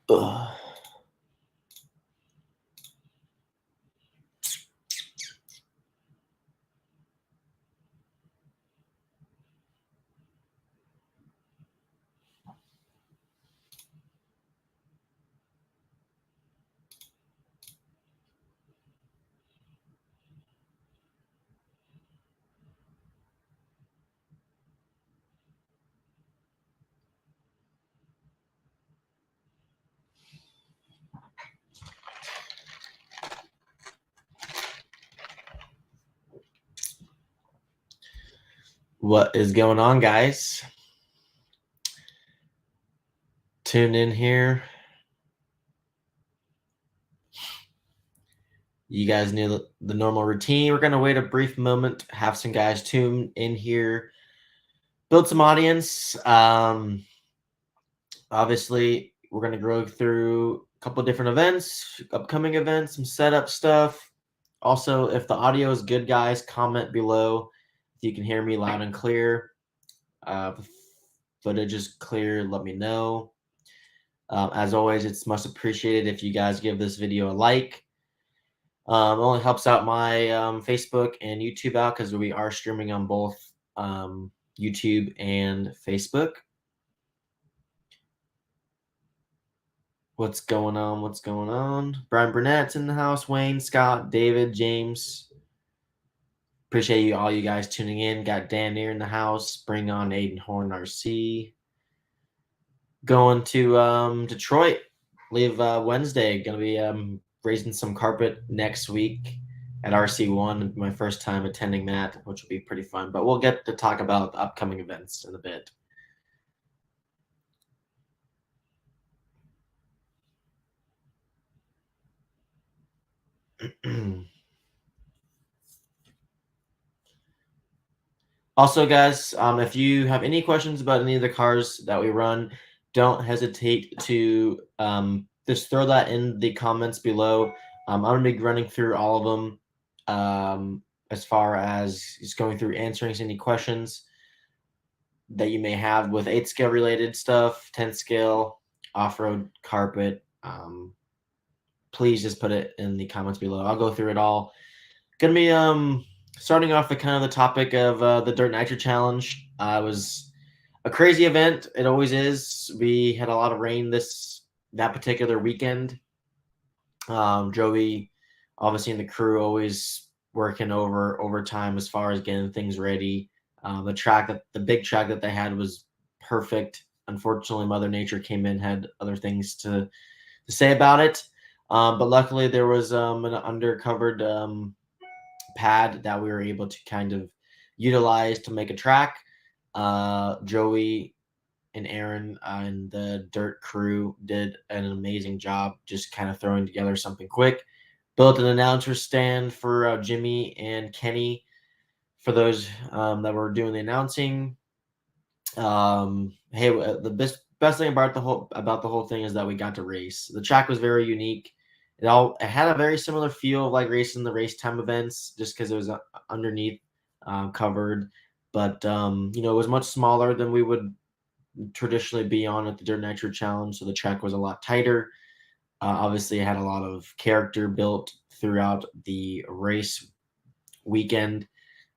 Ugh. What is going on, guys? Tune in here. You guys knew the normal routine. We're going to wait a brief moment, have some guys tune in here, build some audience. Obviously, we're going to go through a couple of different events, upcoming events, some setup stuff. Also, if the audio is good, guys, comment below if you can hear me loud and clear. If footage is clear, let me know. As always, it's much appreciated if you guys give this video a like. It only helps out my Facebook and YouTube out because we are streaming on both YouTube and Facebook. What's going on? What's going on? Brian Burnett's in the house. Wayne, Scott, David, James. Appreciate you all you guys tuning in. Got Dan near in the house. Bring on Aiden Horn RC. Going to Detroit. Leave Wednesday. Gonna be raising some carpet next week at RC1. My first time attending that, which will be pretty fun. But we'll get to talk about the upcoming events in a bit. Also, guys, if you have any questions about any of the cars that we run, don't hesitate to just throw that in the comments below. I'm going to be running through all of them as far as just going through answering any questions that you may have with 8 scale related stuff, 10 scale, off-road, carpet. Please just put it in the comments below. I'll go through it all. Gonna be starting off with kind of the topic of the Dirt Nitro Challenge. It was a crazy event. It always is. We had a lot of rain that particular weekend. Joey, obviously, and the crew always working overtime as far as getting things ready. The big track that they had was perfect. Unfortunately, Mother Nature came in, had other things to say about it. But luckily, there was an undercovered pad that we were able to kind of utilize to make a track. Joey and Aaron and the Dirt crew did an amazing job just kind of throwing together something quick. Built an announcer stand for Jimmy and Kenny for those that were doing the announcing. Hey, the best thing about the whole thing is that we got to race. The track was very unique. It had a very similar feel of like racing the race time events, just because it was underneath covered. But it was much smaller than we would traditionally be on at the Dirt Nitro Challenge, so the track was a lot tighter. Obviously, it had a lot of character built throughout the race weekend.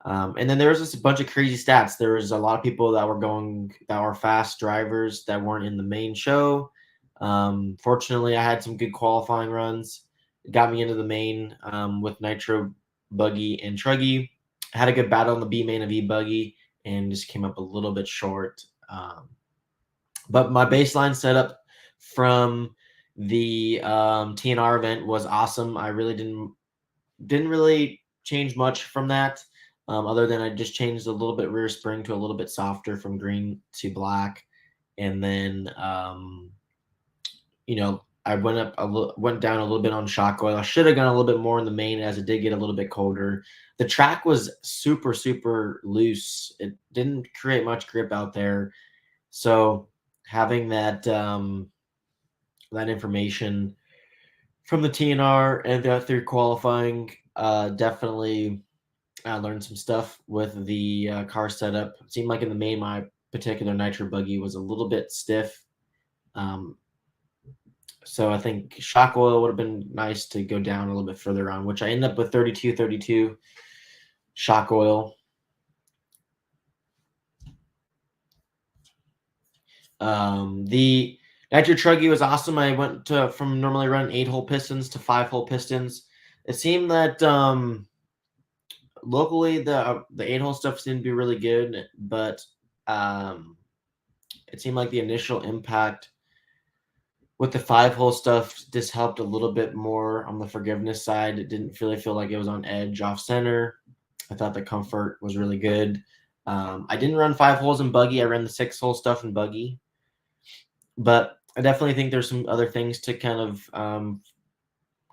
And then there was just a bunch of crazy stats. There was a lot of people that were fast drivers that weren't in the main show. Fortunately, I had some good qualifying runs. It got me into the main with Nitro, Buggy, and Truggy. I had a good battle in the B main of E-Buggy and just came up a little bit short. But my baseline setup from the TNR event was awesome. I really didn't really change much from that. Other than I just changed a little bit rear spring to a little bit softer from green to black. And then, I went down a little bit on shock oil. I should have gone a little bit more in the main as it did get a little bit colder. The track was super, super loose. It didn't create much grip out there. So having that that information from the TNR and through qualifying. Definitely learned some stuff with the car setup. It seemed like in the main, my particular nitro buggy was a little bit stiff. So I think shock oil would have been nice to go down a little bit further on, which I ended up with 32 shock oil. The nitro truggy was awesome. I went from normally running 8-hole pistons to 5-hole pistons. It seemed that locally the 8-hole stuff seemed to be really good, but it seemed like the initial impact with the 5-hole stuff just helped a little bit more on the forgiveness side. It didn't really feel like it was on edge off center. I thought the comfort was really good. I didn't run 5 holes in buggy. I ran the 6-hole stuff in buggy, but I definitely think there's some other things to kind of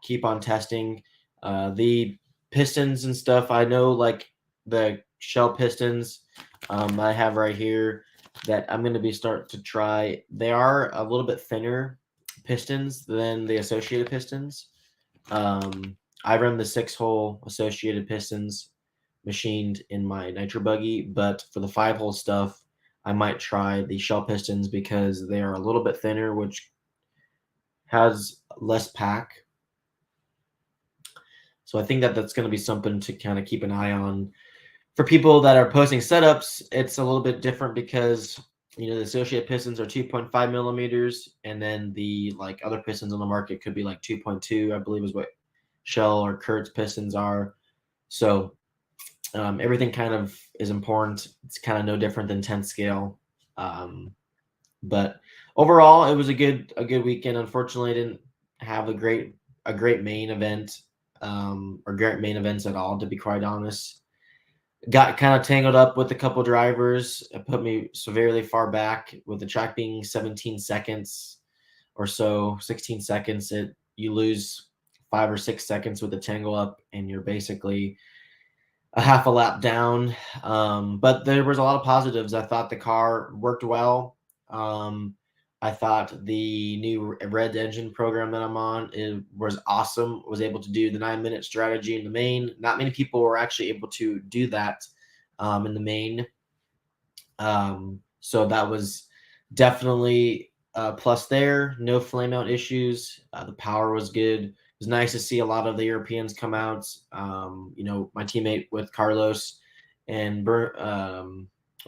keep on testing. The pistons and stuff, I know, like the shell pistons I have right here that I'm going to be start to try. They are a little bit thinner pistons than the associated pistons. I run the 6-hole associated pistons machined in my nitro buggy, but for the 5-hole stuff, I might try the shell pistons because they are a little bit thinner, which has less pack. So I think that that's going to be something to kind of keep an eye on. For people that are posting setups, it's a little bit different because the associated pistons are 2.5 millimeters, and then the like other pistons on the market could be like 2.2, I believe is what Shell or Kurtz pistons are. So everything kind of is important. It's kind of no different than 10 scale. But overall, it was a good weekend. Unfortunately, I didn't have a great main event or great main events at all, to be quite honest. Got kind of tangled up with a couple drivers. It put me severely far back with the track being 17 seconds or so, 16 seconds. You lose 5 or 6 seconds with the tangle up, and you're basically a half a lap down. But there was a lot of positives. I thought the car worked well. I thought the new red engine program that I'm on was awesome. Was able to do the 9-minute strategy in the main. Not many people were actually able to do that in the main. So that was definitely a plus there. No flame out issues. The power was good. It was nice to see a lot of the Europeans come out. My teammate with Carlos and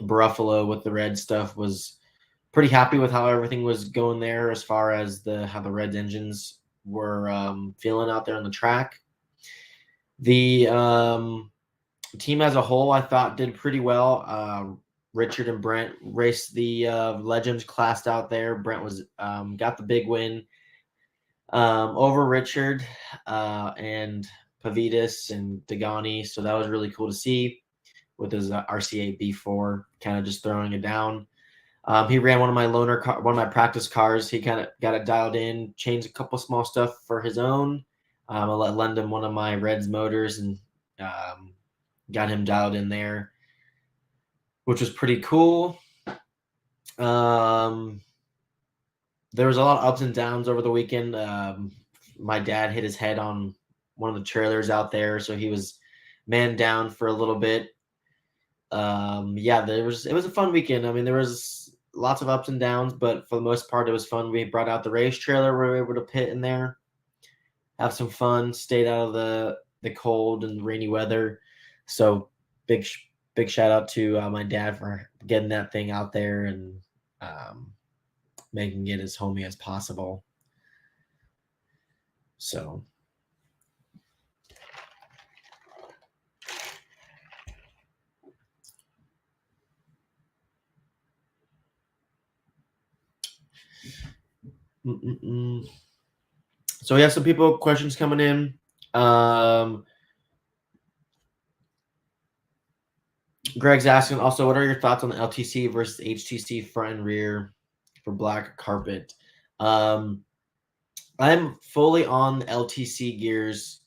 Buffalo with the red stuff was pretty happy with how everything was going there as far as how the red engines were feeling out there on the track. The team as a whole, I thought, did pretty well. Richard and Brent raced the Legends class out there. Brent was got the big win over Richard and Pavidis and Dagani. So that was really cool to see with his RCA B4 kind of just throwing it down. He ran one of my practice cars. He kind of got it dialed in, changed a couple small stuff for his own. I lend him one of my Reds motors and got him dialed in there, which was pretty cool. There was a lot of ups and downs over the weekend. My dad hit his head on one of the trailers out there, so he was man down for a little bit. It was a fun weekend. I mean, there was lots of ups and downs, but for the most part, it was fun. We brought out the race trailer. We were able to pit in there, have some fun, stayed out of the cold and rainy weather. So big shout out to my dad for getting that thing out there and making it as homey as possible. So So we have some questions coming in. Greg's asking also, what are your thoughts on the LTC versus HTC front and rear for black carpet? I'm fully on the LTC gears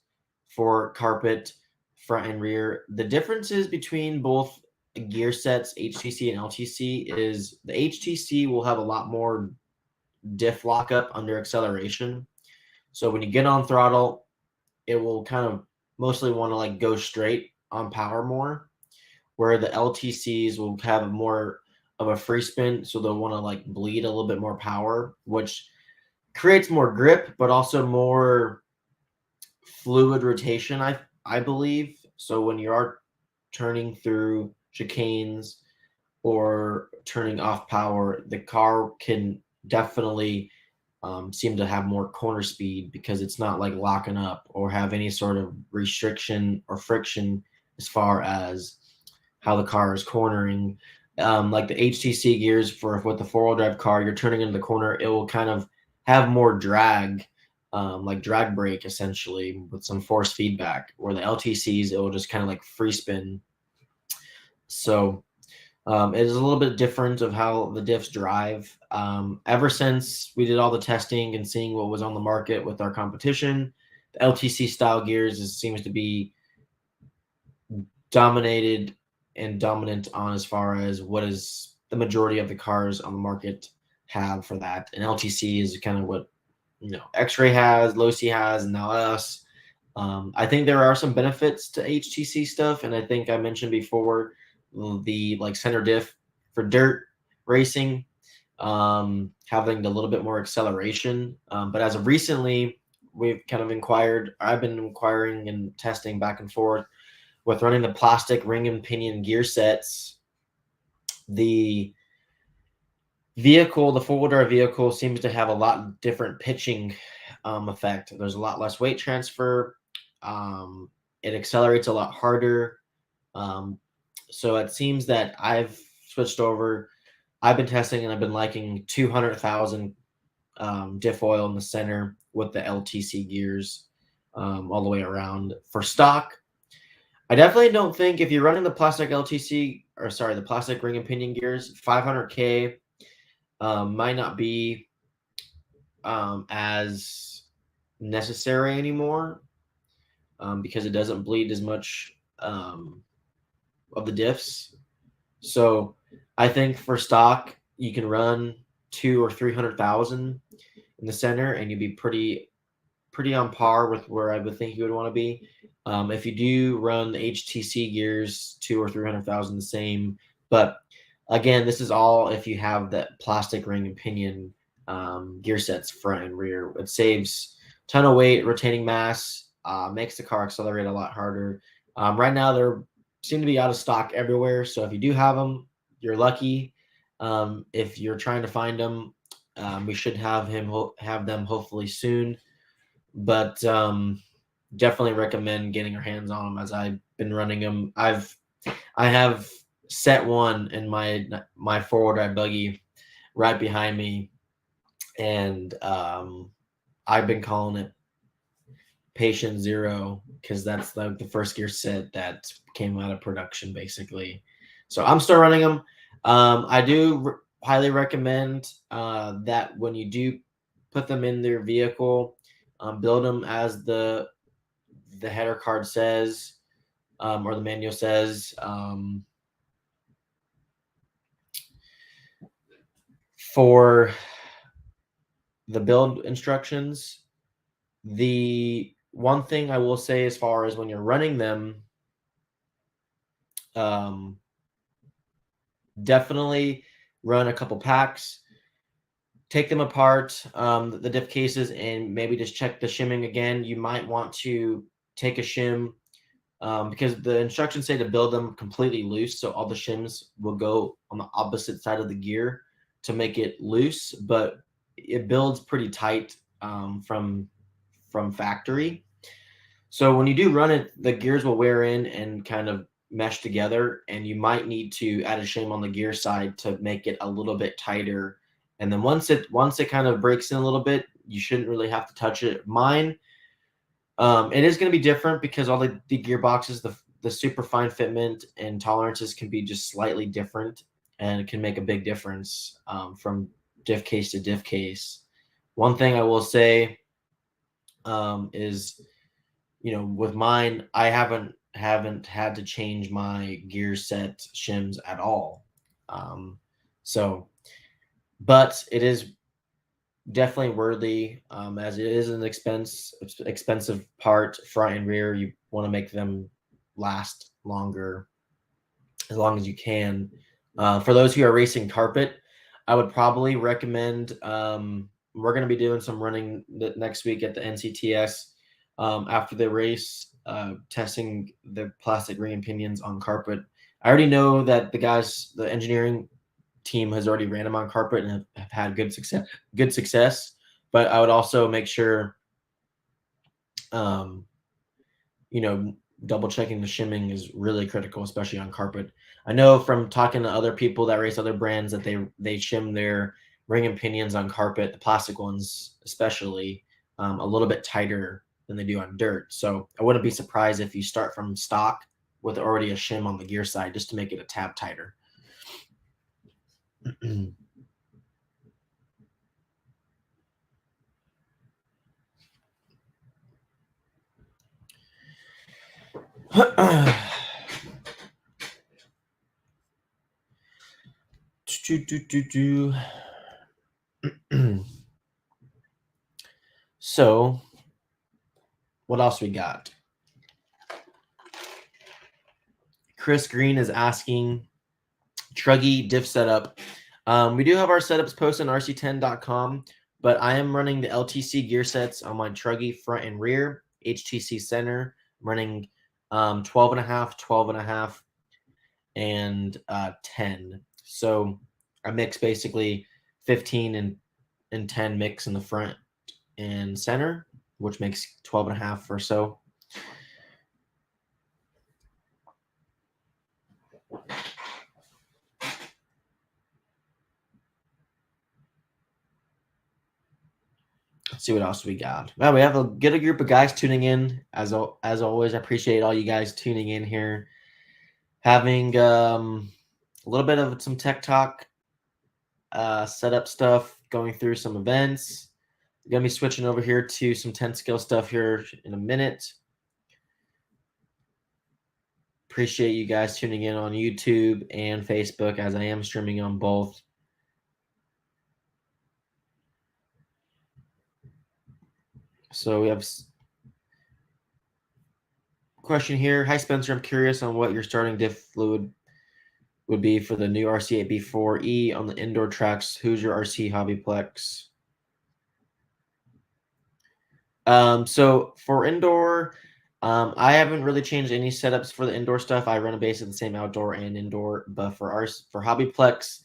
for carpet front and rear. The differences between both gear sets, HTC and LTC, is the HTC will have a lot more diff lockup under acceleration. So when you get on throttle, it will kind of mostly want to like go straight on power more, where the LTCs will have more of a free spin, so they'll want to like bleed a little bit more power, which creates more grip, but also more fluid rotation. I believe so when you are turning through chicanes or turning off power, the car can definitely seem to have more corner speed because it's not like locking up or have any sort of restriction or friction as far as how the car is cornering. Like the HTC gears for with the four-wheel drive car, you're turning into the corner, it will kind of have more drag, like drag brake essentially with some force feedback. Where the LTCs, it will just kind of like free spin. So it is a little bit different of how the diffs drive. Ever since we did all the testing and seeing what was on the market with our competition, the LTC style gears seems to be dominated and dominant on as far as what is the majority of the cars on the market have for that. And LTC is kind of what X-Ray has, Losi has, and now us. I think there are some benefits to HTC stuff, and I think I mentioned before the like center diff for dirt racing, having a little bit more acceleration. But as of recently, I've been inquiring and testing back and forth with running the plastic ring and pinion gear sets. The the four-wheel drive vehicle seems to have a lot different pitching effect. There's a lot less weight transfer. It accelerates a lot harder. So it seems that I've switched over. I've been testing and I've been liking 200,000 diff oil in the center with the LTC gears all the way around. For stock, I definitely don't think if you're running the plastic the plastic ring and pinion gears, 500K might not be as necessary anymore because it doesn't bleed as much of the diffs. So I think for stock, you can run 200,000 or 300,000 in the center, and you'd be pretty on par with where I would think you would want to be. If you do run the HTC gears, 200,000 or 300,000 the same, but again, this is all if you have that plastic ring and pinion gear sets front and rear. It saves a ton of weight, retaining mass, makes the car accelerate a lot harder. Right now, they seem to be out of stock everywhere. So if you do have them, you're lucky. If you're trying to find them, we should have them hopefully soon. But definitely recommend getting your hands on them as I've been running them. I have set one in my four-wheel drive buggy right behind me, and I've been calling it Patient Zero because that's like the first gear set that came out of production, basically. So I'm still running them. I do highly recommend that when you do put them in their vehicle, build them as the header card says or the manual says. For the build instructions, the one thing I will say as far as when you're running them, definitely run a couple packs, take them apart, the diff cases, and maybe just check the shimming again. You might want to take a shim because the instructions say to build them completely loose, so all the shims will go on the opposite side of the gear to make it loose, but it builds pretty tight from factory. So when you do run it, the gears will wear in and kind of mesh together, and you might need to add a shim on the gear side to make it a little bit tighter. And then once it kind of breaks in a little bit, you shouldn't really have to touch it. Mine, it is going to be different because all the gearboxes, the super fine fitment and tolerances can be just slightly different, and it can make a big difference from diff case to diff case. One thing I will say is, with mine, I haven't had to change my gear set shims at all. So, but it is definitely worthy, as it is an expensive part, front and rear. You want to make them last longer, as long as you can. For those who are racing carpet, I would probably recommend. We're going to be doing some running next week at the NCTS, after the race, testing the plastic ring and pinions on carpet. I already know that the engineering team has already ran them on carpet and have had good success. Good success, but I would also make sure, um, you know, double checking the shimming is really critical, especially on carpet. I know from talking to other people that race other brands that they shim their ring and pinions on carpet, the plastic ones especially, a little bit tighter than they do on dirt. So I wouldn't be surprised if you start from stock with already a shim on the gear side just to make it a tab tighter. So, what else we got? Chris Green is asking, Truggy diff setup. We do have our setups posted on rc10.com, but I am running the LTC gear sets on my Truggy front and rear, HTC center. I'm running 12 and a half, 12 and a half, and 10. So I mix basically 15 and 10 mix in the front and center, which makes 12 and a half or so. Let's see what else we got. Well, we have a good group of guys tuning in. As always, I appreciate all you guys tuning in here. Having a little bit of some tech talk, setup stuff, going through some events. We're going to be switching over here to some 10 skill stuff here in a minute. Appreciate you guys tuning in on YouTube and Facebook, as I am streaming on both. So we have question here. Hi, Spencer. I'm curious on what your starting diff fluid would be for the new RC8B4E on the indoor tracks. Who's your RC Hobbyplex? So for indoor, I haven't really changed any setups for the indoor stuff. I run a base of the same outdoor and indoor, but for Hobbyplex,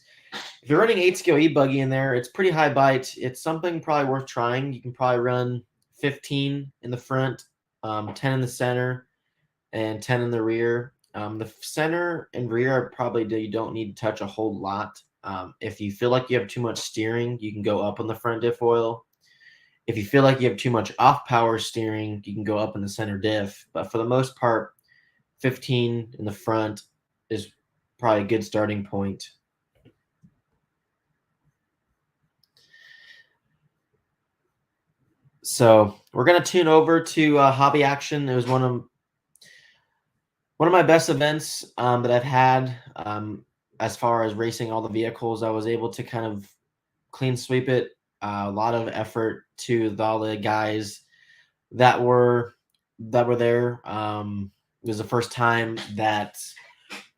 if you're running 8-scale e-buggy in there, it's pretty high bite. It's something probably worth trying. You can probably run 15 in the front, 10 in the center, and 10 in the rear. The center and rear you don't need to touch a whole lot. If you feel like you have too much steering, you can go up on the front diff oil. If you feel like you have too much off power steering, you can go up in the center diff. But for the most part, 15 in the front is probably a good starting point. So we're gonna tune over to Hobby Action. It was one of my best events that I've had, as far as racing all the vehicles. I was able to kind of clean sweep it. A lot of effort to all the guys that were there. It was the first time that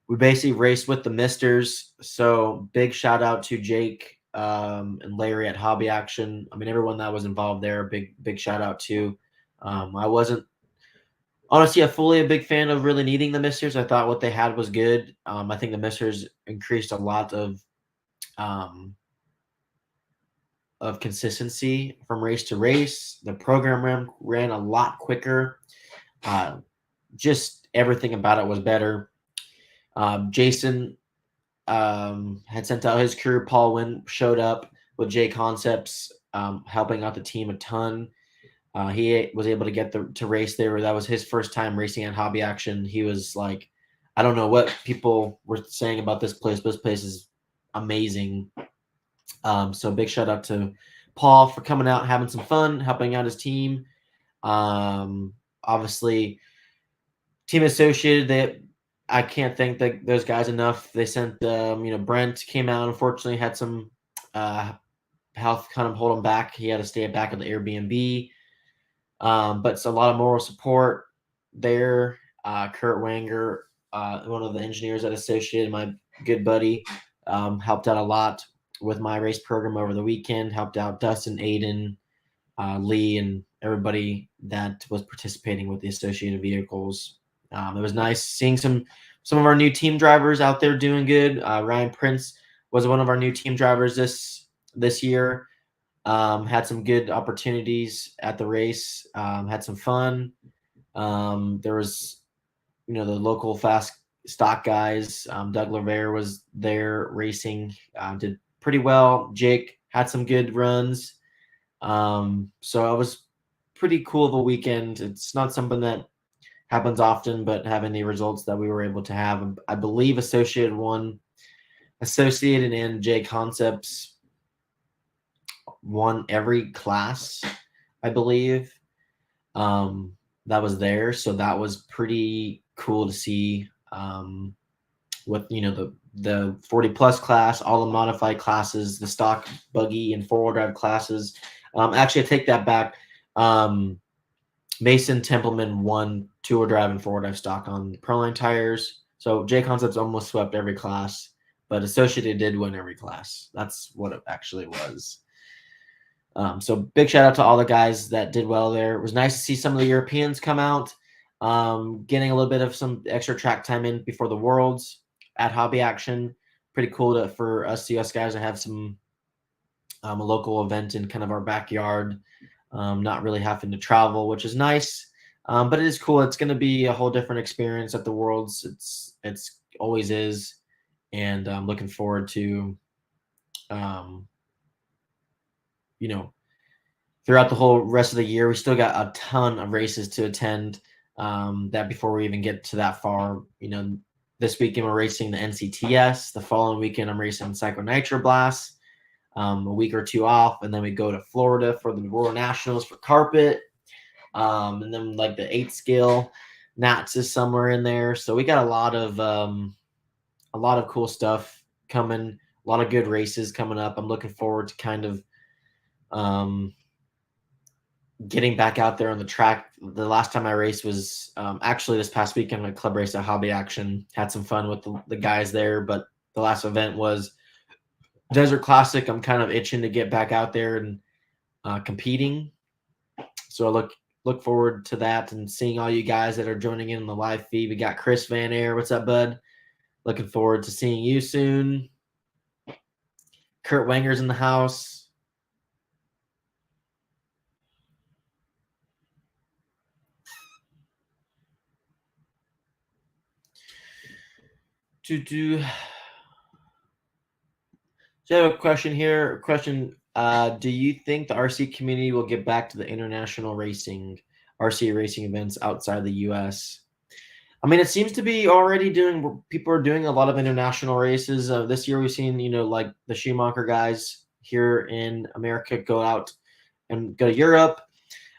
we basically raced with the Misters. So big shout out to Jake and Larry at Hobby Action. I mean, everyone that was involved there, big shout out to. I wasn't honestly a big fan of really needing the Misters. I thought what they had was good. I think the Misters increased a lot of consistency from race to race. The program ran a lot quicker. Just everything about it was better. Jason had sent out his crew. Paul Wynn showed up with J Concepts, helping out the team a ton. He was able to get to race there. That was his first time racing at Hobby Action. He was like, I don't know what people were saying about this place, but this place is amazing. So big shout out to Paul for coming out, having some fun, helping out his team. Obviously, Team Associated, I can't thank those guys enough. They sent, Brent came out. Unfortunately, had some health kind of hold him back. He had to stay back at the Airbnb. But it's a lot of moral support there. Kurt Wanger, one of the engineers at Associated, my good buddy, helped out a lot with my race program over the weekend. Helped out Dustin, Aiden, Lee, and everybody that was participating with the Associated vehicles. It was nice seeing some of our new team drivers out there doing good. Ryan Prince was one of our new team drivers this year. Had some good opportunities at the race. Had some fun. There was, the local fast stock guys. Doug Lavere was there racing. Did pretty well. Jake had some good runs. So it was pretty cool of a weekend. It's not something that happens often, but having the results that we were able to have, I believe Associated and J Concepts won every class, I believe, that was there. So that was pretty cool to see. With the 40 plus class, all the modified classes, the stock buggy and 4-wheel drive classes. Actually, I take that back. Mason Templeman won 2-wheel drive and 4-wheel drive stock on Proline tires. So J Concepts almost swept every class, but Associated did win every class. That's what it actually was. So big shout out to all the guys that did well there. It was nice to see some of the Europeans come out, getting a little bit of some extra track time in before the Worlds at Hobby Action. Pretty cool for us US guys to have some a local event in kind of our backyard, not really having to travel, which is nice. But it is cool. It's going to be a whole different experience at the Worlds. It's always is, and I'm looking forward to, throughout the whole rest of the year. We still got a ton of races to attend. That before we even get to that far, this weekend we're racing the NCTS. The following weekend I'm racing Psycho Nitro Blast. A week or two off, and then we go to Florida for the World Nationals for carpet. And then like the 8 scale Nats is somewhere in there. So we got a lot of cool stuff coming, a lot of good races coming up. I'm looking forward to kind of getting back out there on the track. The last time I raced was actually this past weekend, a club race at Hobby Action. Had some fun with the guys there, but the last event was Desert Classic. I'm kind of itching to get back out there and competing. So I look forward to that and seeing all you guys that are joining in on the live feed. We got Chris Van Air. What's up, bud? Looking forward to seeing you soon. Kurt Wanger's in the house. So I have a question here. Do you think the RC community will get back to the international RC racing events outside the U.S.? I mean, it seems to be already people are doing a lot of international races. This year we've seen, like the Schumacher guys here in America go out and go to Europe. I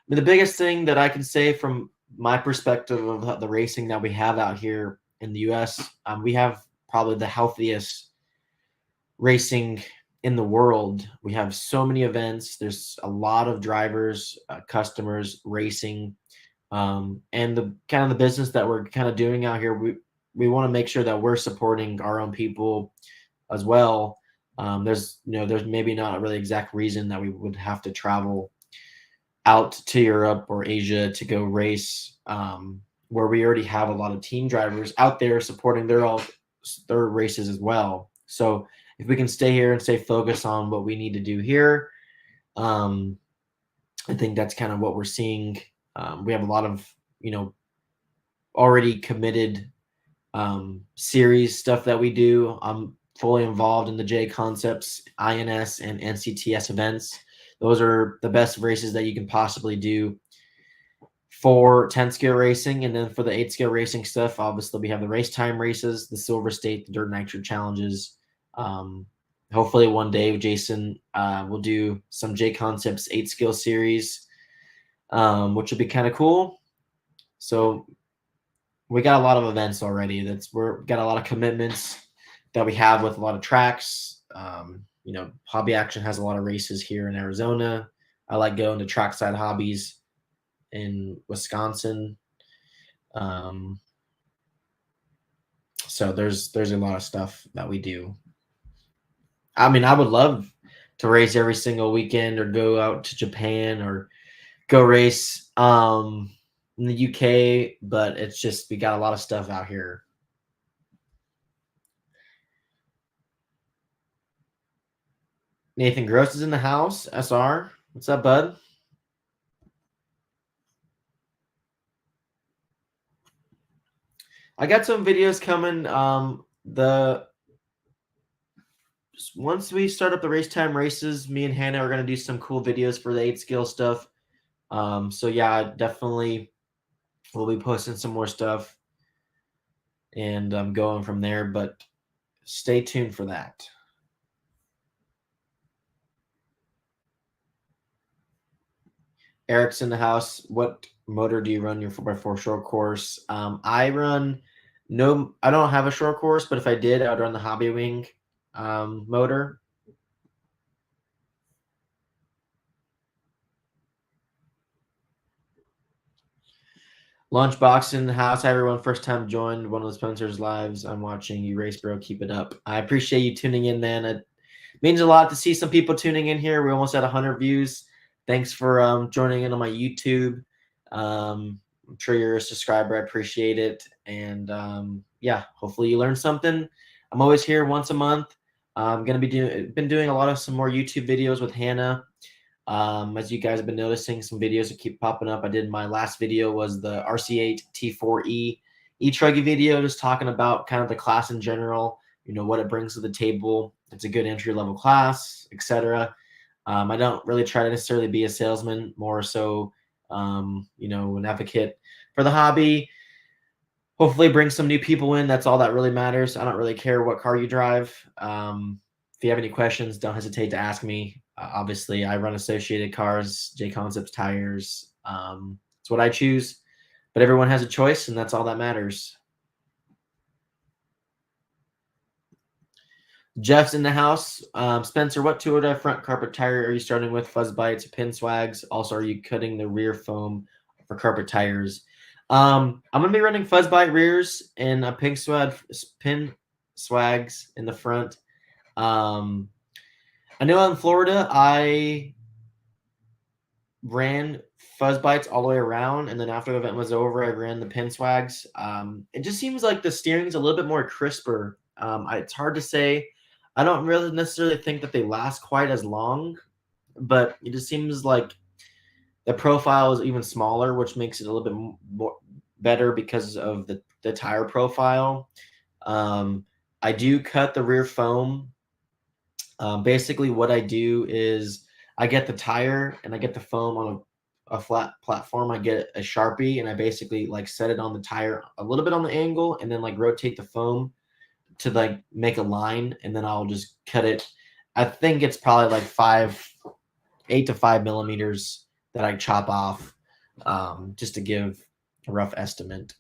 mean, the biggest thing that I can say from my perspective of the racing that we have out here in the U.S., we have probably the healthiest racing in the world. We have so many events. There's a lot of drivers, customers racing, and the kind of the business that we're kind of doing out here. We want to make sure that we're supporting our own people as well. There's maybe not a really exact reason that we would have to travel out to Europe or Asia to go race, where we already have a lot of team drivers out there supporting their races as well. So if we can stay here and stay focused on what we need to do here, I think that's kind of what we're seeing. We have a lot of, already committed series stuff that we do. I'm fully involved in the J Concepts, INS, and NCTS events. Those are the best races that you can possibly do for 10 scale racing. And then for the 8 scale racing stuff, obviously we have the race time races, the Silver State, the Dirt Nitro challenges. Hopefully one day Jason will do some J Concepts 8 skill series, which would be kind of cool. So we got a lot of events already. We're got a lot of commitments that we have with a lot of tracks. Hobby Action has a lot of races here in Arizona. I like going to Trackside Hobbies in Wisconsin. Um, so there's a lot of stuff that we do. I mean, I would love to race every single weekend or go out to Japan or go race in the UK, but it's just we got a lot of stuff out here. Nathan Gross is in the house. SR, what's up, bud? I got some videos coming. The Once we start up the race time races, me and Hannah are gonna do some cool videos for the 8 skill stuff. So yeah, definitely we'll be posting some more stuff and going from there. But stay tuned for that. Eric's in the house. What motor do you run your 4x4 short course? I don't have a short course, but if I did, I would run the Hobby Wing motor. Lunchbox in the house. Hi, everyone. First time joined one of the sponsors' lives. I'm watching you race, bro. Keep it up. I appreciate you tuning in, man. It means a lot to see some people tuning in here. We almost at 100 views. Thanks for joining in on my YouTube. I'm sure you're a subscriber. I appreciate it. And yeah, hopefully you learned something. I'm always here once a month. I'm gonna be doing a lot of some more YouTube videos with Hannah. As you guys have been noticing, some videos that keep popping up. I did my last video was the RC8 T4E e-truggy video, just talking about kind of the class in general, what it brings to the table. It's a good entry level class, etc. I don't really try to necessarily be a salesman, more so, an advocate for the hobby. Hopefully bring some new people in. That's all that really matters. I don't really care what car you drive. If you have any questions, don't hesitate to ask me. Obviously, I run Associated Cars, J Concepts tires. It's what I choose, but everyone has a choice, and that's all that matters. Jeff's in the house. Spencer, what 2.0 front carpet tire are you starting with? Fuzz bites, pin swags. Also, are you cutting the rear foam for carpet tires? I'm gonna be running fuzz bite rears and a pin swags in the front. I know in Florida I ran fuzz bites all the way around, and then after the event was over, I ran the pin swags. It just seems like the steering is a little bit more crisper. It's hard to say. I don't really necessarily think that they last quite as long, but it just seems like the profile is even smaller, which makes it a little bit more better because of the tire profile. I do cut the rear foam. Basically, what I do is I get the tire and I get the foam on a flat platform. I get a Sharpie and I basically like set it on the tire a little bit on the angle and then like rotate the foam to like make a line, and then I'll just cut it. I think it's probably like 8 to 5 millimeters that I chop off, just to give a rough estimate.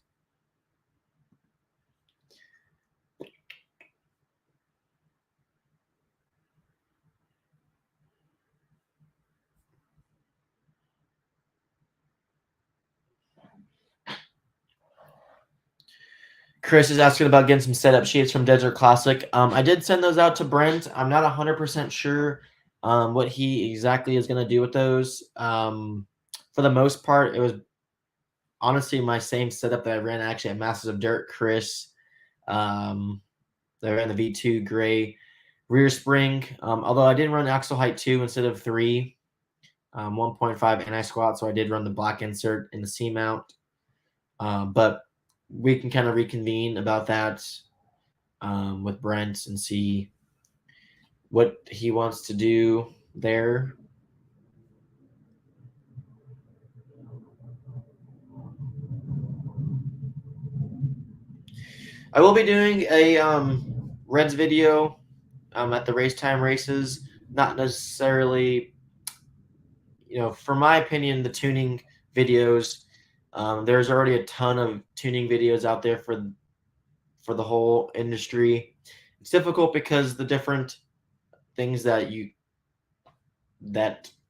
Chris is asking about getting some setup sheets from Desert Classic. I did send those out to Brent. I'm not 100% sure what he exactly is going to do with those. For the most part, it was honestly my same setup that I ran actually at Masters of Dirt. Chris, they ran the V2 gray rear spring. Although I did run axle height 2 instead of 3, 1.5 anti-squat, so I did run the black insert in the C mount. But we can kind of reconvene about that with Brent and see what he wants to do there. I will be doing a Reds video at the race time races. Not necessarily, for my opinion, the tuning videos. There's already a ton of tuning videos out there for the whole industry. It's difficult because the different things that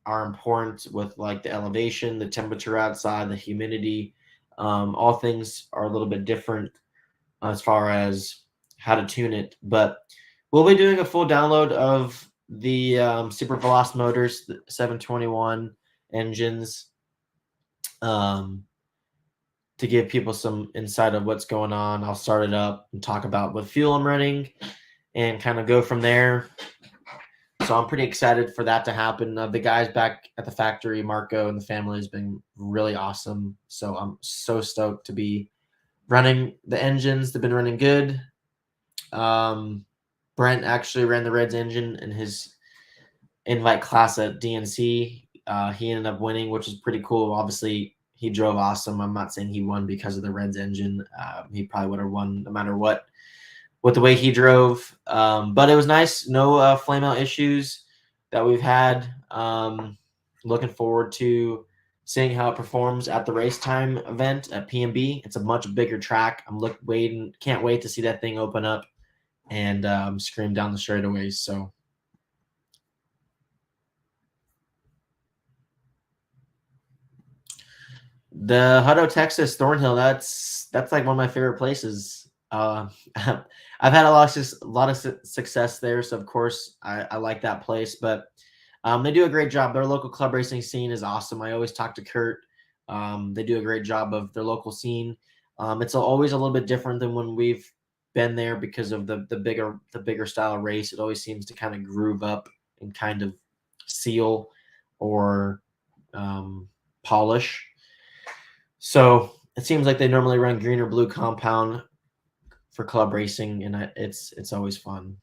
are important with like the elevation, the temperature outside, the humidity. All things are a little bit different as far as how to tune it. But we'll be doing a full download of the Super Veloz motors, the 721 engines, um, to give people some insight of what's going on. I'll start it up and talk about what fuel I'm running and kind of go from there. So I'm pretty excited for that to happen. The guys back at the factory, Marco and the family, has been really awesome. So I'm so stoked to be running the engines. They've been running good. Brent actually ran the Reds engine in his invite class at DNC. He ended up winning, which is pretty cool. Obviously, he drove awesome. I'm not saying he won because of the Reds engine. He probably would have won no matter what with the way he drove. But it was nice. No flame out issues that we've had. Looking forward to seeing how it performs at the race time event at PMB. It's a much bigger track. Can't wait to see that thing open up and scream down the straightaways. So the Hutto, Texas, Thornhill, that's like one of my favorite places. I've had a lot of success there, so of course I like that place. But they do a great job. Their local club racing scene is awesome. I always talk to Kurt. They do a great job of their local scene. It's always a little bit different than when we've been there because of the bigger style race. It always seems to kind of groove up and kind of seal or polish. So it seems like they normally run green or blue compound for club racing, and it's always fun.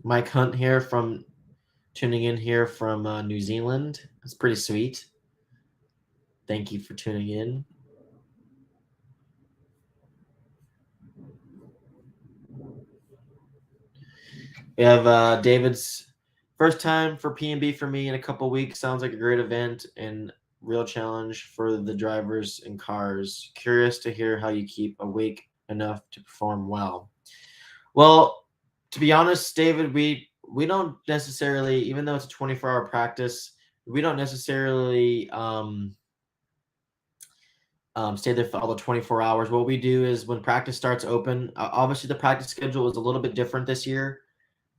Mike Hunt here tuning in here from New Zealand. It's pretty sweet. Thank you for tuning in. We have David's first time for PNB for me in a couple weeks. Sounds like a great event and real challenge for the drivers and cars. Curious to hear how you keep awake enough to perform well. Well, to be honest, David, we don't necessarily, even though it's a 24-hour practice, we don't necessarily stay there for all the 24 hours. What we do is when practice starts open, obviously the practice schedule is a little bit different this year.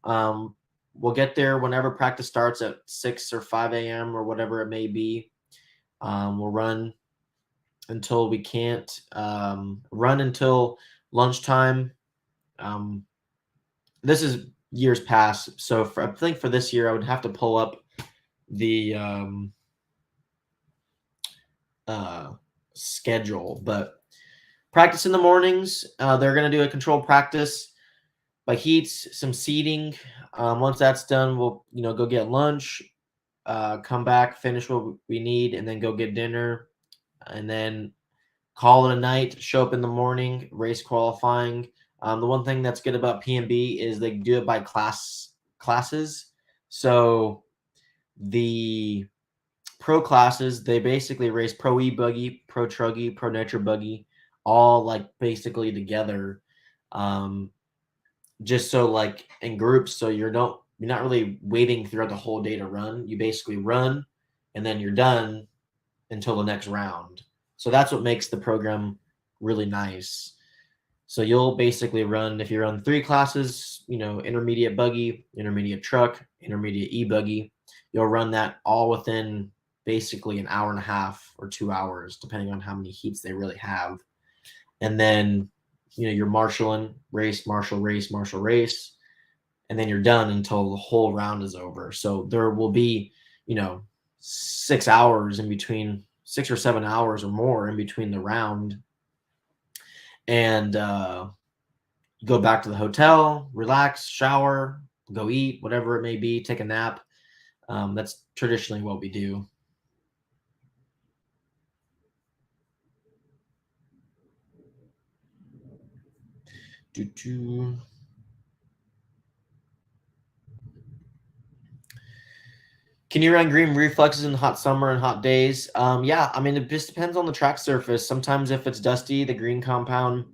We'll get there whenever practice starts at 6 or 5 a.m. or whatever it may be. We'll run until we can't run until lunchtime. This is years past, so I think for this year I would have to pull up the schedule. But practice in the mornings, they're going to do a controlled practice by heats, some seating. Once that's done, we'll go get lunch, come back, finish what we need, and then go get dinner, and then call it a night. Show up in the morning, race qualifying. The one thing that's good about PMB is they do it by classes. So the pro classes, they basically race pro e-buggy, pro truggy, pro nitro buggy, all like basically together. Just so like in groups, so you're not really waiting throughout the whole day to run. You basically run and then you're done until the next round. So that's what makes the program really nice. So you'll basically run, if you run 3 classes, intermediate buggy, intermediate truck, intermediate e-buggy, you'll run that all within basically an hour and a half or 2 hours, depending on how many heats they really have. And then, you're marshaling, race, marshal, race, and then you're done until the whole round is over. So there will be, 6 hours in between, 6 or 7 hours or more in between the round. And go back to the hotel, relax, shower, go eat, whatever it may be, take a nap. That's traditionally what we do. Can you run green reflexes in hot summer and hot days? Yeah, I mean, it just depends on the track surface. Sometimes if it's dusty, the green compound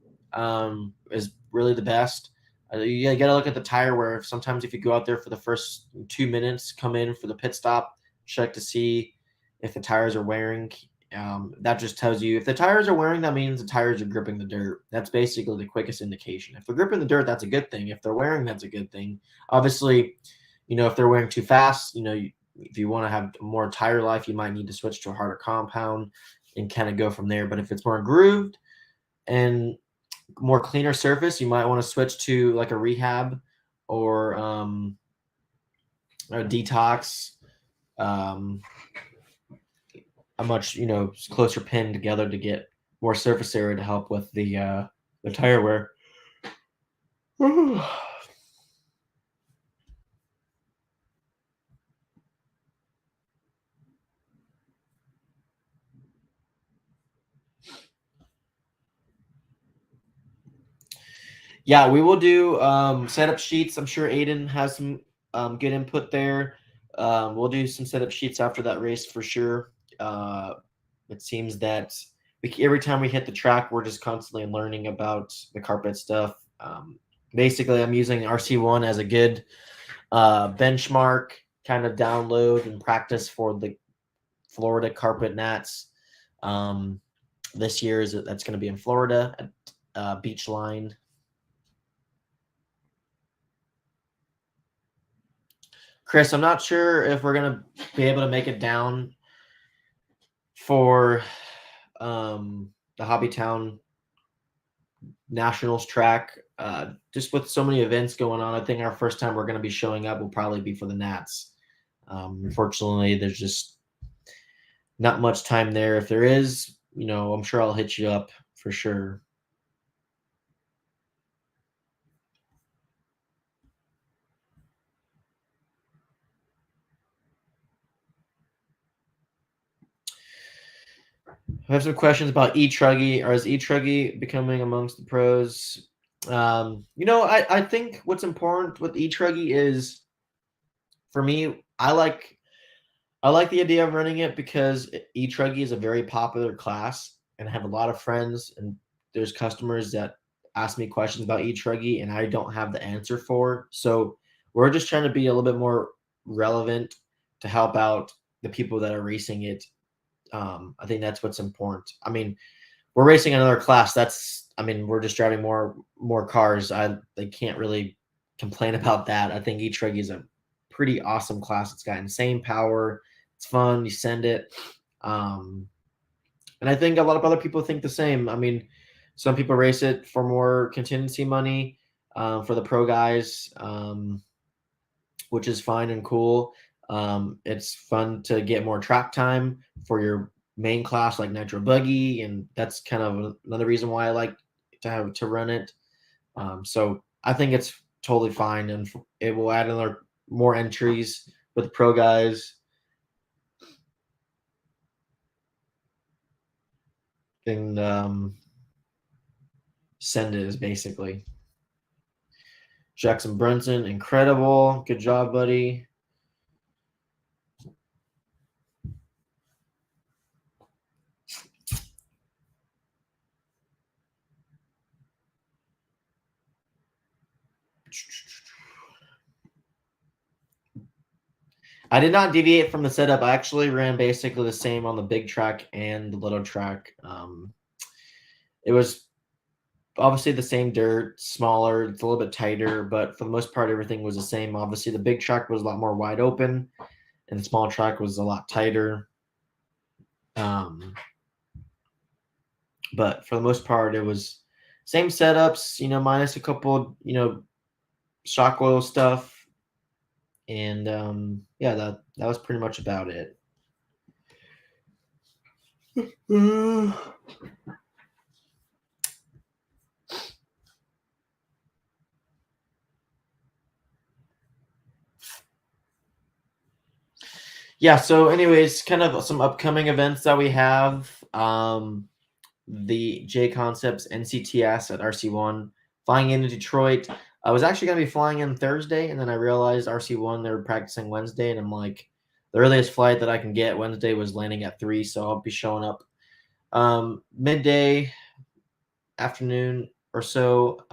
is really the best. You got to look at the tire wear. Sometimes if you go out there for the first 2 minutes, come in for the pit stop, check to see if the tires are wearing. That just tells you if the tires are wearing, that means the tires are gripping the dirt. That's basically the quickest indication. If they're gripping the dirt, that's a good thing. If they're wearing, that's a good thing. Obviously, if they're wearing too fast, if you want to have more tire life, you might need to switch to a harder compound and kind of go from there. But if it's more grooved and more cleaner surface, you might want to switch to like a rehab or a detox, um, a much closer pin together to get more surface area to help with the tire wear. Yeah, we will do setup sheets. I'm sure Aiden has some good input there. We'll do some setup sheets after that race for sure. It seems that every time we hit the track, we're just constantly learning about the carpet stuff. Basically, I'm using RC1 as a good benchmark kind of download and practice for the Florida carpet nats. This year that's going to be in Florida at Beach Line. Chris, I'm not sure if we're going to be able to make it down for the Hobbytown Nationals track. Just with so many events going on, I think our first time we're going to be showing up will probably be for the Nats. Unfortunately, there's just not much time there. If there is, I'm sure I'll hit you up for sure. I have some questions about E-Truggy. Or is E-Truggy becoming amongst the pros? I think what's important with E-Truggy is, for me, I like the idea of running it because E-Truggy is a very popular class, and I have a lot of friends and there's customers that ask me questions about E-Truggy and I don't have the answer for. So we're just trying to be a little bit more relevant to help out the people that are racing it. I think that's what's important. I mean, we're racing another class. We're just driving more cars. They can't really complain about that. I think E-Truggy is a pretty awesome class. It's got insane power. It's fun. You send it. And I think a lot of other people think the same. I mean, some people race it for more contingency money for the pro guys, which is fine and cool. It's fun to get more track time for your main class like Nitro Buggy, and that's kind of another reason why I like to run it. So I think it's totally fine, and it will add more entries with the pro guys. And send it is basically. Jackson Brunson, incredible. Good job, buddy. I did not deviate from the setup. I actually ran basically the same on the big track and the little track. It was obviously the same dirt, smaller, it's a little bit tighter, but for the most part, everything was the same. Obviously, the big track was a lot more wide open, and the small track was a lot tighter. But for the most part, it was same setups, minus a couple, shock oil stuff. And yeah, that was pretty much about it. Yeah, so anyways, kind of some upcoming events that we have. The J Concepts NCTS at RC1, flying into Detroit. I was actually going to be flying in Thursday, and then I realized RC1, they were practicing Wednesday, and I'm like, the earliest flight that I can get Wednesday was landing at 3, so I'll be showing up midday, afternoon or so.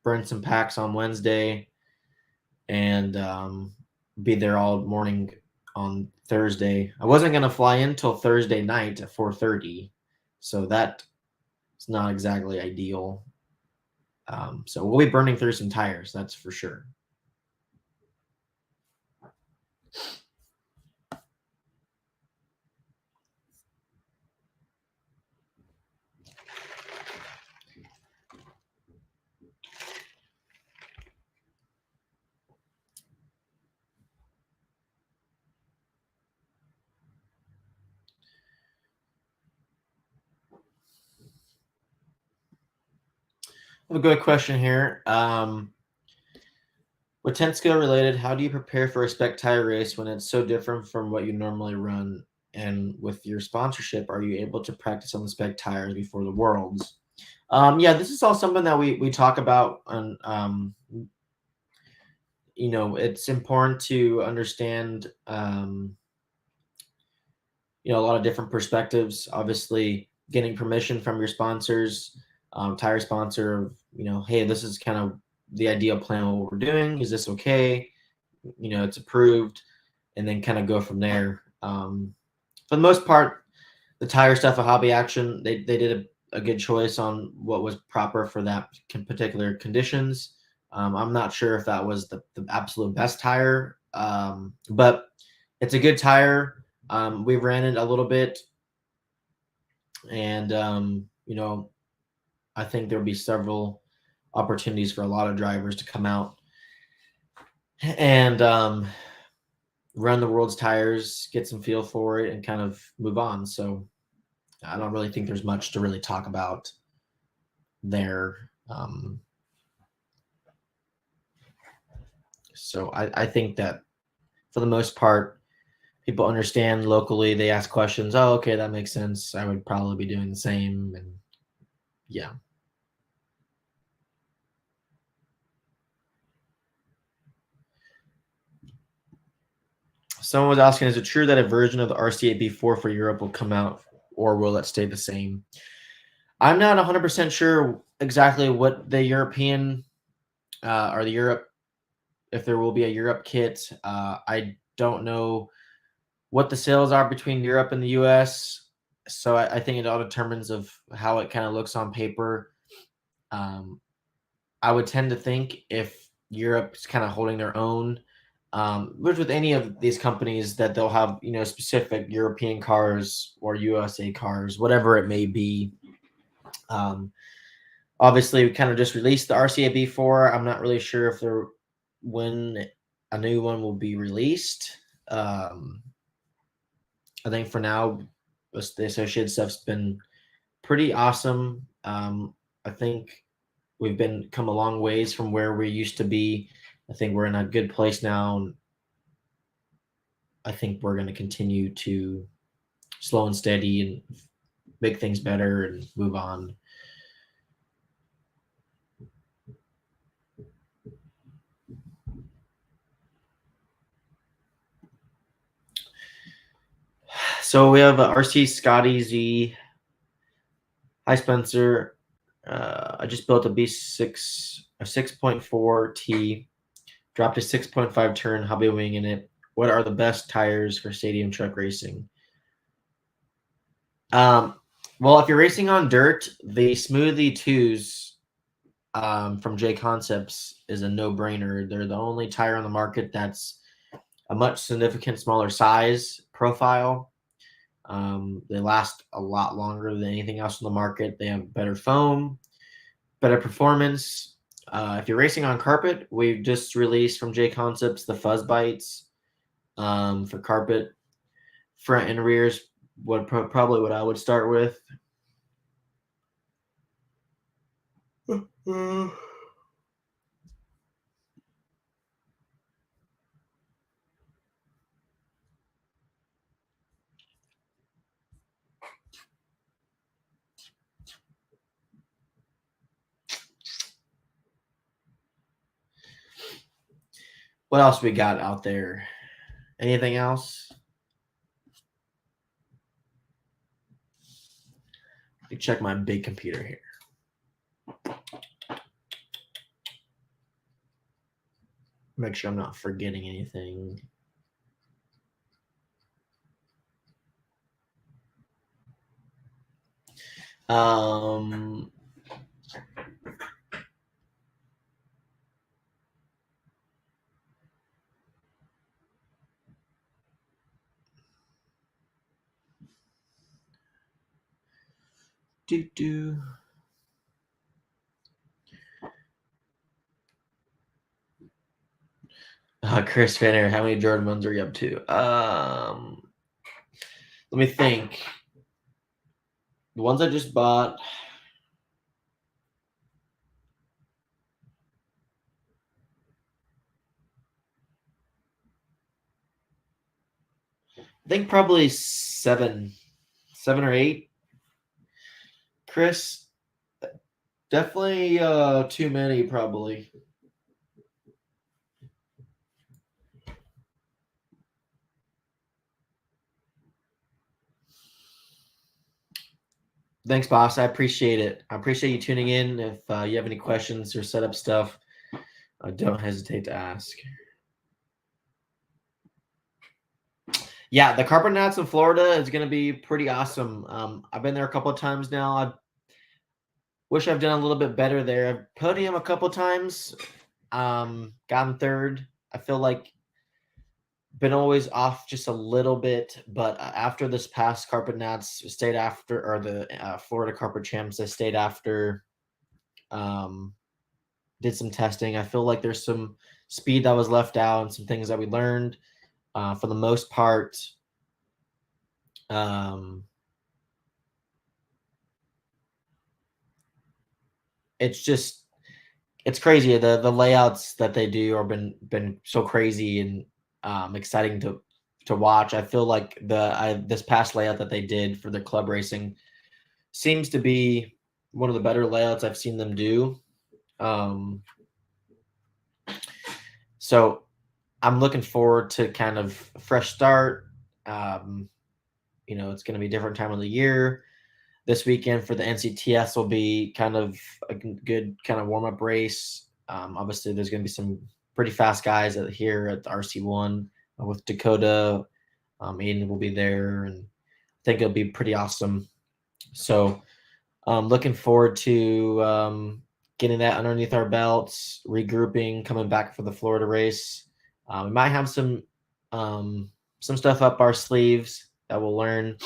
burn some packs on Wednesday, and be there all morning on Thursday. I wasn't gonna fly in till Thursday night at 4:30, so that is not exactly ideal. So we'll be burning through some tires, that's for sure. I have a good question here. With 10 skill related, how do you prepare for a spec tire race when it's so different from what you normally run? And with your sponsorship, are you able to practice on the spec tires before the Worlds? Yeah, this is all something that we talk about, and it's important to understand, a lot of different perspectives. Obviously, getting permission from your sponsors, tire sponsor, of hey, this is kind of the ideal plan of what we're doing. Is this okay? It's approved, and then kind of go from there. For the most part, the tire stuff, a hobby action, they did a good choice on what was proper for that particular conditions. I'm not sure if that was the absolute best tire, but it's a good tire. We ran it a little bit, and I think there'll be several opportunities for a lot of drivers to come out and run the world's tires, get some feel for it, and kind of move on. So I don't really think there's much to really talk about there. So I think that for the most part, people understand locally. They ask questions. Oh, okay, that makes sense. I would probably be doing the same. And yeah. Someone was asking, is it true that a version of the RC8B4 for Europe will come out, or will it stay the same? I'm not 100% sure exactly what the European or the Europe, if there will be a Europe kit. I don't know what the sales are between Europe and the US. So I think it all determines of how it kind of looks on paper. I would tend to think if Europe's kind of holding their own, which with any of these companies, that they'll have specific European cars or USA cars, whatever it may be. Obviously, we kind of just released the RCA B4. I'm not really sure if they're when a new one will be released. I think for now, the associated stuff's been pretty awesome. I think we've come a long ways from where we used to be. I think we're in a good place now. And I think we're going to continue to slow and steady and make things better and move on. So we have RC Scotty Z. Hi, Spencer. I just built a B6, a 6.4 T, dropped a 6.5 turn hobby wing in it. What are the best tires for stadium truck racing? Well, if you're racing on dirt, the Smoothie 2s from J Concepts is a no-brainer. They're the only tire on the market that's a much significant smaller size profile. They last a lot longer than anything else on the market. They have better foam, better performance. If you're racing on carpet, we've just released from J Concepts the Fuzz Bites for carpet. Front and rears, probably what I would start with. What else we got out there? Anything else? Let me check my big computer here. Make sure I'm not forgetting anything. Um, do. Chris Fanner, how many Jordan ones are you up to? Let me think. The ones I just bought. I think probably seven or eight. Chris, definitely too many, probably. Thanks, boss. I appreciate it. I appreciate you tuning in. If you have any questions or setup stuff, don't hesitate to ask. Yeah, the carpet nats in Florida is going to be pretty awesome. I've been there a couple of times now. I wish I've done a little bit better there. I've podium a couple of times, gotten third. I feel like been always off just a little bit, but after this past carpet nats, stayed after, or the Florida carpet champs, I stayed after. Um, did some testing. I feel like there's some speed that was left out and some things that we learned. For the most part, um, it's crazy. The layouts that they do are been so crazy and exciting to watch. I feel like this past layout that they did for the club racing seems to be one of the better layouts I've seen them do. So I'm looking forward to kind of a fresh start. It's going to be a different time of the year. This weekend for the NCTS will be kind of a good kind of warm up race. Obviously, there's going to be some pretty fast guys here at the RC1 with Dakota. Aiden will be there, and I think it'll be pretty awesome. So, looking forward to getting that underneath our belts, regrouping, coming back for the Florida race. We might have some stuff up our sleeves that we'll learn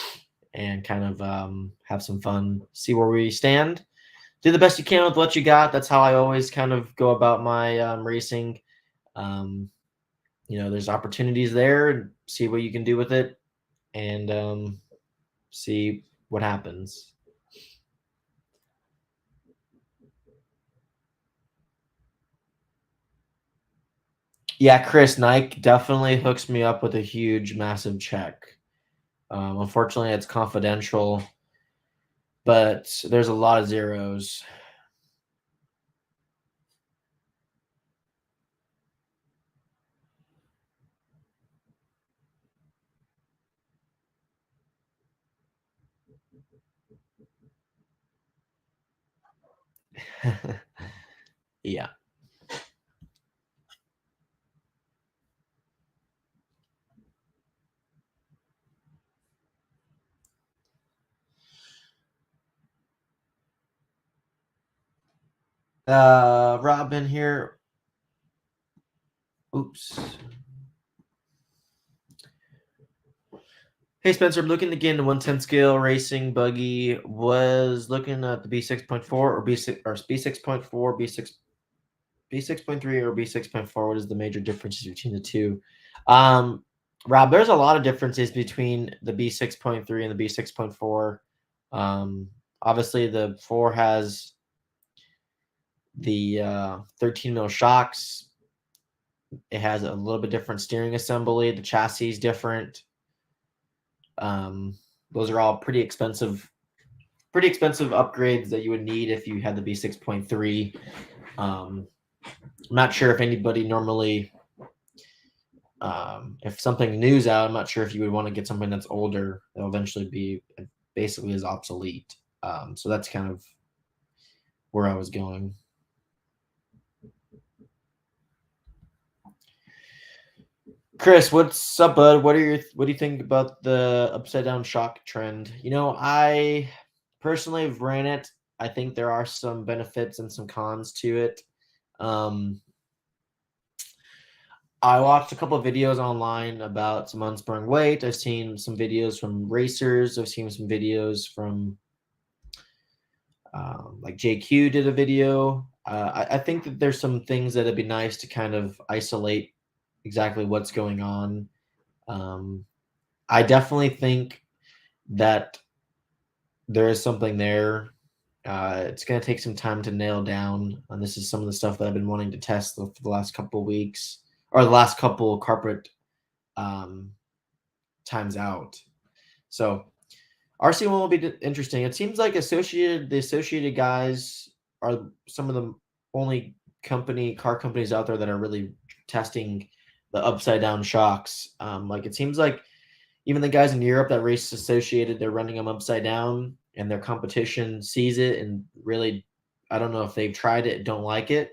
and kind of have some fun, see where we stand. Do the best you can with what you got. That's how I always kind of go about my racing. There's opportunities there, and see what you can do with it, and see what happens. Yeah, Chris, Nike definitely hooks me up with a huge, massive check. Unfortunately, it's confidential, but there's a lot of zeros. Yeah. Robin here. Oops. Hey Spencer, I'm looking to get into 110 scale racing buggy. Was looking at the B6.4 or B6 or B6.4, B6.3 or B6.4. What is the major differences between the two? Rob, there's a lot of differences between the B6.3 and the B6.4. Obviously the 4 has the 13 mil shocks. It has a little bit different steering assembly. The chassis is different. Those are all pretty expensive upgrades that you would need if you had the B6.3. I'm not sure if anybody normally, if something new's out, I'm not sure if you would want to get something that's older. That'll eventually be basically as obsolete. So that's kind of where I was going. Chris, what's up, bud? What do you think about the upside down shock trend? I personally have ran it. I think there are some benefits and some cons to it. Um, I watched a couple of videos online about some unsprung weight. I've seen some videos from racers. I've seen some videos from like JQ did a video. I think that there's some things that it'd be nice to kind of isolate exactly what's going on. Um, I definitely think that there is something there. It's going to take some time to nail down. And this is some of the stuff that I've been wanting to test for the last couple of weeks or the last couple carpet um, times out. So RC1 will be interesting. It seems like the associated guys are some of the only car companies out there that are really testing the upside down shocks. Like it seems like even the guys in Europe that race associated, they're running them upside down, and their competition sees it and really, I don't know if they've tried it, don't like it,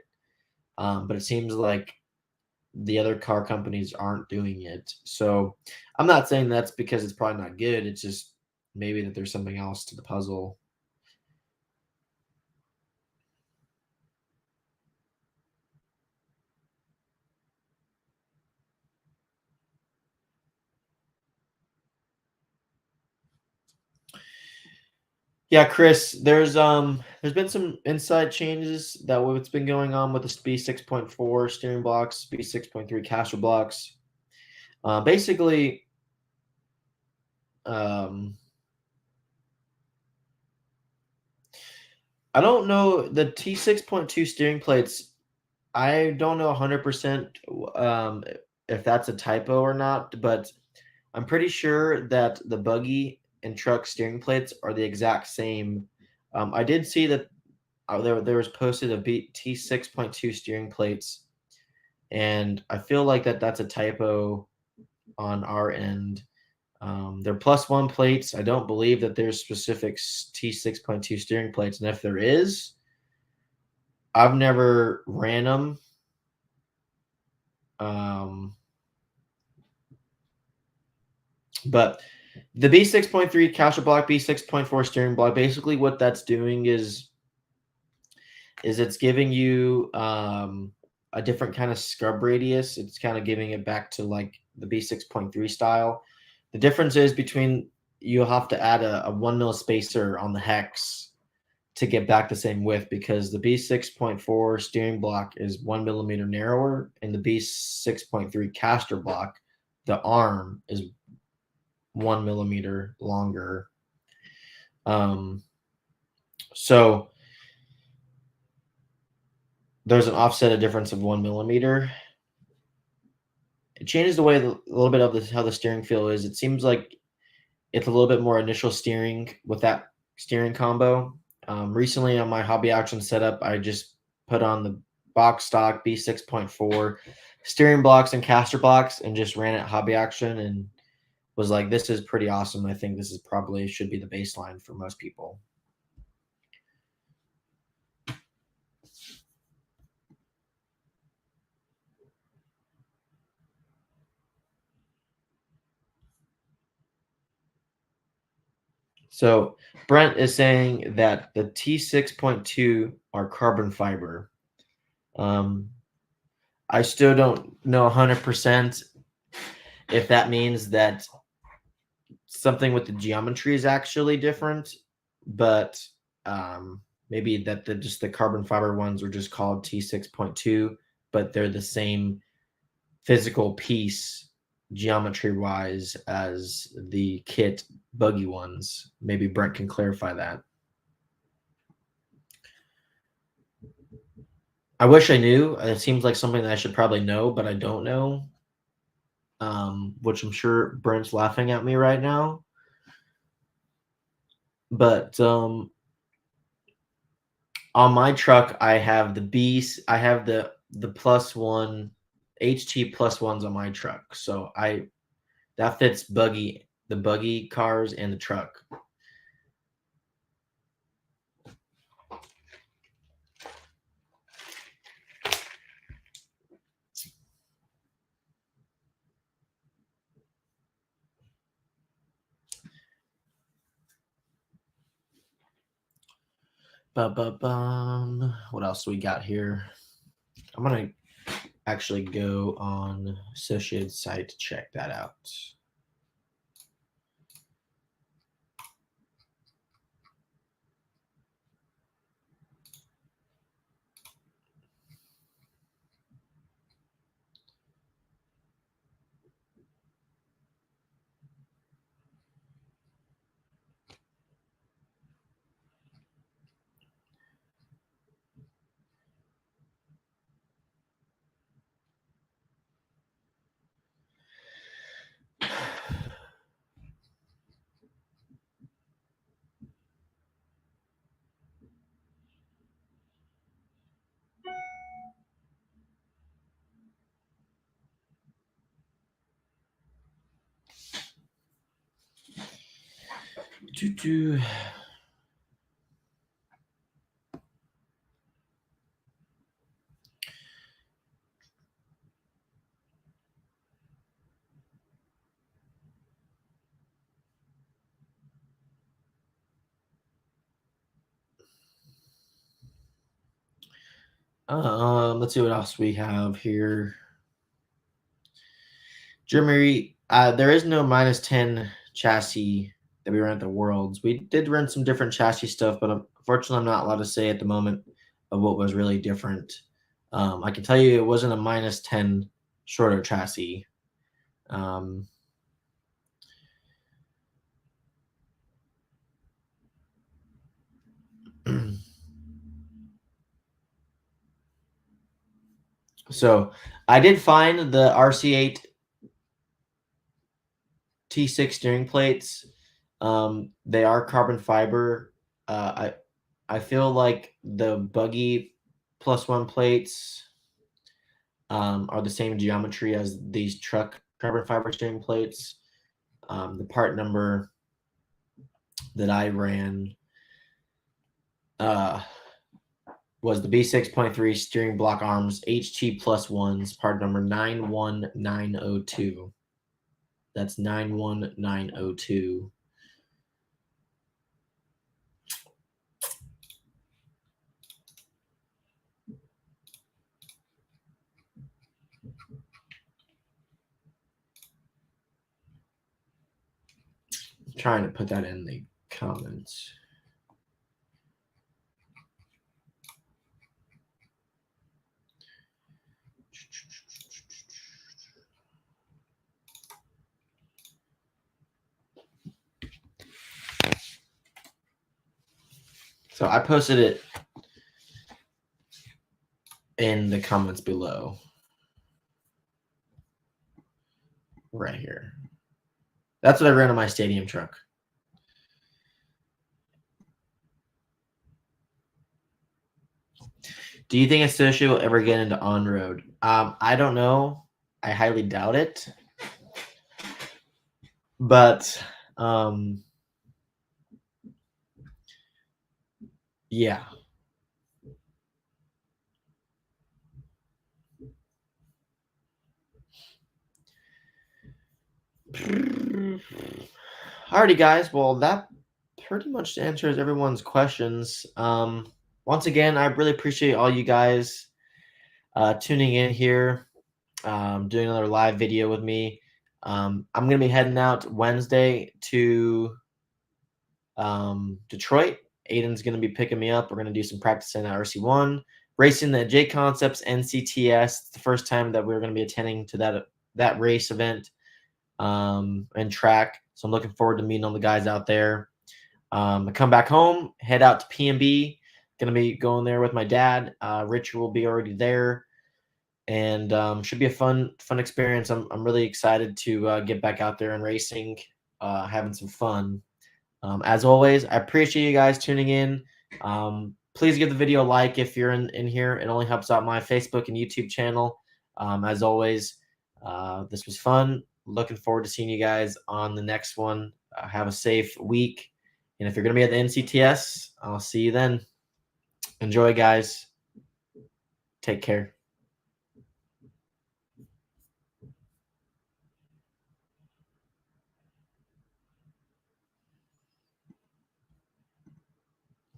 but it seems like the other car companies aren't doing it. So I'm not saying that's because it's probably not good. It's just maybe that there's something else to the puzzle. Yeah, Chris, there's been some inside changes that what's been going on with the B6.4 steering blocks, B6.3 caster blocks. Basically, um, I don't know the T6.2 steering plates. I don't know 100% if that's a typo or not, but I'm pretty sure that the buggy and truck steering plates are the exact same. I did see that there was posted T6.2 steering plates, and I feel like that's a typo on our end. They're +1 plates. I don't believe that there's specific T6.2 steering plates, and if there is, I've never ran them. Um, but the B6.3 caster block, B6.4 steering block, basically what that's doing is it's giving you a different kind of scrub radius. It's kind of giving it back to like the B6.3 style. The difference is between you'll have to add a 1 mil spacer on the hex to get back the same width because the B6.4 steering block is 1 millimeter narrower and the B6.3 caster block, the arm is 1 millimeter longer. So there's an offset difference of 1 millimeter. It changes the way a little bit of how the steering feel is. It seems like it's a little bit more initial steering with that steering combo. Recently on my hobby action setup, I just put on the box stock B6.4 steering blocks and caster blocks and just ran it hobby action and was like, this is pretty awesome. I think this is probably should be the baseline for most people. So Brent is saying that the T6.2 are carbon fiber. Um, I still don't know 100% if that means that something with the geometry is actually different, but maybe that just the carbon fiber ones are just called T6.2, but they're the same physical piece geometry wise as the kit buggy ones. Maybe Brent can clarify that. I wish I knew. It seems like something that I should probably know, but I don't know. Which I'm sure Brent's laughing at me right now. But on my truck, I have the B's. I have the +1 HT +1s on my truck, so that fits the buggy cars and the truck. What else do we got here? I'm gonna actually go on Associated site to check that out. Doo-doo. Let's see what else we have here. Jeremy, there is no -10 chassis that we ran at the Worlds. We did run some different chassis stuff, but unfortunately, I'm not allowed to say at the moment of what was really different. I can tell you it wasn't a -10 shorter chassis. Um, so I did find the RC8 T6 steering plates. They are carbon fiber. I feel like the buggy +1 plates are the same geometry as these truck carbon fiber steering plates. The part number that I ran was the B6.3 steering block arms HT +1s, part number 91902. That's 91902. I'm trying to put that in the comments. So I posted it in the comments below. Right here. That's what I ran on my stadium truck. Do you think Associate will ever get into on-road? I don't know. I highly doubt it. But yeah. Alrighty, guys. Well, that pretty much answers everyone's questions. Once again, I really appreciate all you guys tuning in here, doing another live video with me. I'm going to be heading out Wednesday to Detroit. Aiden's going to be picking me up. We're going to do some practicing at RC1, racing the J Concepts NCTS. It's the first time that we're going to be attending to that race event and track. So I'm looking forward to meeting all the guys out there. I come back home, head out to PMB. Going to be going there with my dad. Richard will be already there, and should be a fun experience. I'm really excited to get back out there and racing, having some fun. As always, I appreciate you guys tuning in. Please give the video a like if you're in here. It only helps out my Facebook and YouTube channel. As always, this was fun. Looking forward to seeing you guys on the next one. Have a safe week. And if you're going to be at the NCTS, I'll see you then. Enjoy, guys. Take care.